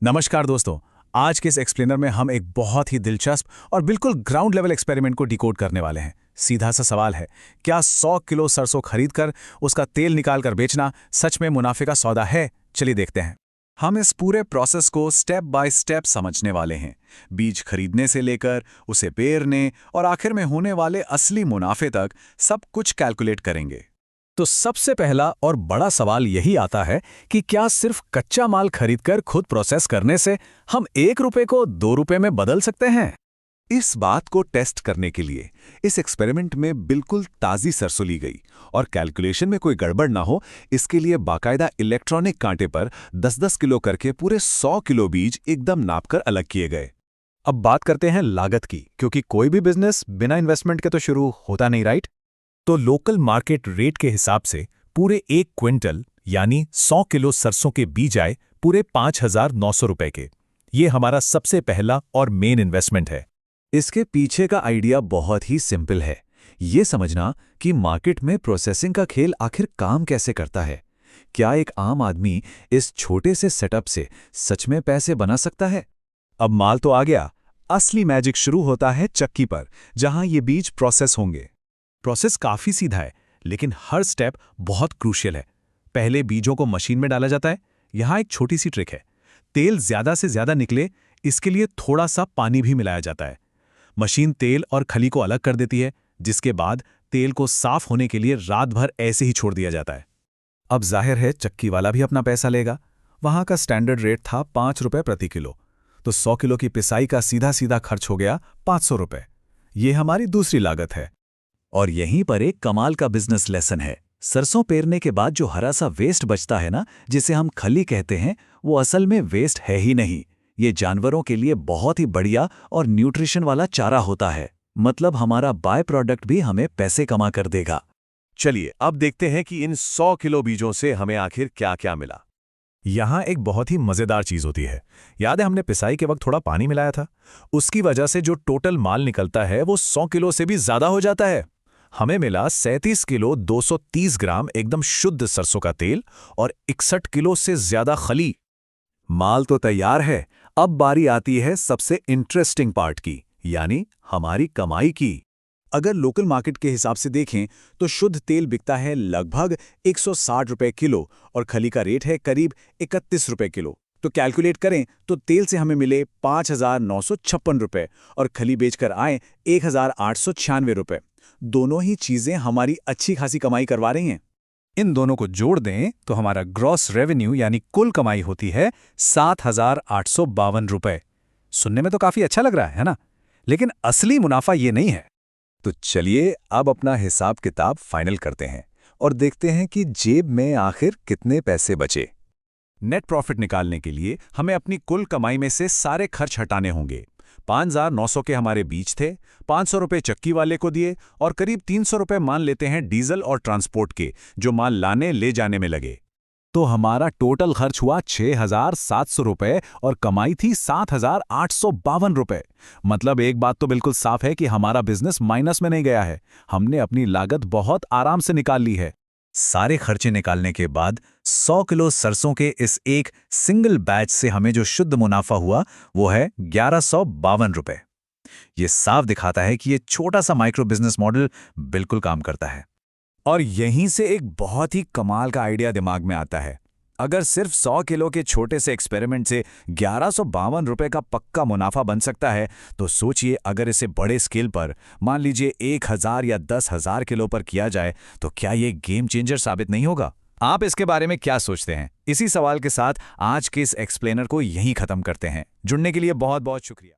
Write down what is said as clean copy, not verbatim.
नमस्कार दोस्तों। आज के इस एक्सप्लेनर में हम एक बहुत ही दिलचस्प और बिल्कुल ग्राउंड लेवल एक्सपेरिमेंट को डिकोड करने वाले हैं। सीधा सा सवाल है, क्या 100 किलो सरसों खरीदकर उसका तेल निकालकर बेचना सच में मुनाफे का सौदा है? चलिए देखते हैं। हम इस पूरे प्रोसेस को स्टेप बाय स्टेप समझने वाले हैं। बीज खरीदने से लेकर उसे पेरने और आखिर में होने वाले असली मुनाफे तक सब कुछ कैलकुलेट करेंगे। तो सबसे पहला और बड़ा सवाल यही आता है कि क्या सिर्फ कच्चा माल खरीदकर खुद प्रोसेस करने से हम 1 रुपए को 2 रुपए में बदल सकते हैं? इस बात को टेस्ट करने के लिए इस एक्सपेरिमेंट में बिल्कुल ताज़ी सरसों ली गई और कैलकुलेशन में कोई गड़बड़ ना हो, इसके लिए बाकायदा इलेक्ट्रॉनिक कांटे पर 10-10 किलो करके पूरे 100 किलो बीज एकदम नापकर अलग किए गए। अब बात करते हैं लागत की, क्योंकि कोई भी बिजनेस बिना इन्वेस्टमेंट के तो शुरू होता नहीं, राइट? तो लोकल मार्केट रेट के हिसाब से पूरे 1 क्विंटल यानी 100 किलो सरसों के बीज आए पूरे 5,900 रुपए के। ये हमारा सबसे पहला और मेन इन्वेस्टमेंट है। इसके पीछे का आइडिया बहुत ही सिंपल है, ये समझना कि मार्केट में प्रोसेसिंग का खेल आखिर काम कैसे करता है। क्या एक आम आदमी इस छोटे से सेटअप से सच में पैसे बना सकता है? अब माल तो आ गया, असली मैजिक शुरू होता है चक्की पर, जहां ये बीज प्रोसेस होंगे। प्रोसेस काफी सीधा है, लेकिन हर स्टेप बहुत क्रूशियल है। पहले बीजों को मशीन में डाला जाता है। यहाँ एक छोटी सी ट्रिक है, तेल ज्यादा से ज्यादा निकले इसके लिए थोड़ा सा पानी भी मिलाया जाता है। मशीन तेल और खली को अलग कर देती है, जिसके बाद तेल को साफ होने के लिए रात भर ऐसे ही छोड़ दिया जाता है। अब जाहिर है चक्की वाला भी अपना पैसा लेगा। वहां का स्टैंडर्ड रेट था 5 रुपए प्रति किलो, तो 100 किलो की पिसाई का सीधा सीधा खर्च हो गया 500 रुपए। ये हमारी दूसरी लागत है। और यहीं पर एक कमाल का बिजनेस लेसन है। सरसों पेरने के बाद जो हरा सा वेस्ट बचता है ना, जिसे हम खली कहते हैं, वो असल में वेस्ट है ही नहीं। ये जानवरों के लिए बहुत ही बढ़िया और न्यूट्रिशन वाला चारा होता है। मतलब हमारा बाय प्रोडक्ट भी हमें पैसे कमा कर देगा। चलिए अब देखते हैं कि इन 100 किलो बीजों से हमें आखिर क्या क्या मिला। यहाँ एक बहुत ही मजेदार चीज होती है। याद है हमने पिसाई के वक्त थोड़ा पानी मिलाया था? उसकी वजह से जो टोटल माल निकलता है वो 100 किलो से भी ज्यादा हो जाता है। हमें मिला 37 किलो 230 ग्राम एकदम शुद्ध सरसों का तेल और 61 किलो से ज्यादा खली। माल तो तैयार है, अब बारी आती है सबसे इंटरेस्टिंग पार्ट की, यानी हमारी कमाई की। अगर लोकल मार्केट के हिसाब से देखें तो शुद्ध तेल बिकता है लगभग 160 रुपए किलो और खली का रेट है करीब 31 रुपए किलो। तो कैलकुलेट करें तो तेल से हमें मिले 5,956 रुपए और खली बेचकर आए 1,896 रुपए। दोनों ही चीजें हमारी अच्छी खासी कमाई करवा रही हैं। इन दोनों को जोड़ दें तो हमारा ग्रॉस रेवेन्यू यानी कुल कमाई होती है 7,852 रुपए। सुनने में तो काफी अच्छा लग रहा है ना? लेकिन असली मुनाफा ये नहीं है। तो चलिए अब अपना हिसाब किताब फाइनल करते हैं और देखते हैं कि जेब में आखिर कितने पैसे बचे। नेट प्रॉफिट निकालने के लिए हमें अपनी कुल कमाई में से सारे खर्च हटाने होंगे। 5,900 के हमारे बीज थे, 500 रुपए चक्की वाले को दिए और करीब 300 रुपए मान लेते हैं डीजल और ट्रांसपोर्ट के, जो माल लाने ले जाने में लगे। तो हमारा टोटल खर्च हुआ 6,700 रुपए और कमाई थी 7,852 रुपए। मतलब एक बात तो बिल्कुल साफ है कि हमारा बिजनेस माइनस में नहीं गया है। हमने अपनी लागत बहुत आराम से निकाल ली है। सारे खर्चे निकालने के बाद 100 किलो सरसों के इस एक सिंगल बैच से हमें जो शुद्ध मुनाफा हुआ वो है 1,152 रुपए। ये साफ दिखाता है कि ये छोटा सा माइक्रो बिजनेस मॉडल बिल्कुल काम करता है। और यहीं से एक बहुत ही कमाल का आइडिया दिमाग में आता है। अगर सिर्फ 100 किलो के छोटे से एक्सपेरिमेंट से 1,152 रुपए का पक्का मुनाफा बन सकता है, तो सोचिए अगर इसे बड़े स्केल पर मान लीजिए 1,000 या 10,000 किलो पर किया जाए तो क्या ये गेम चेंजर साबित नहीं होगा? आप इसके बारे में क्या सोचते हैं? इसी सवाल के साथ आज के इस एक्सप्लेनर को यहीं खत्म करते हैं। जुड़ने के लिए बहुत बहुत शुक्रिया।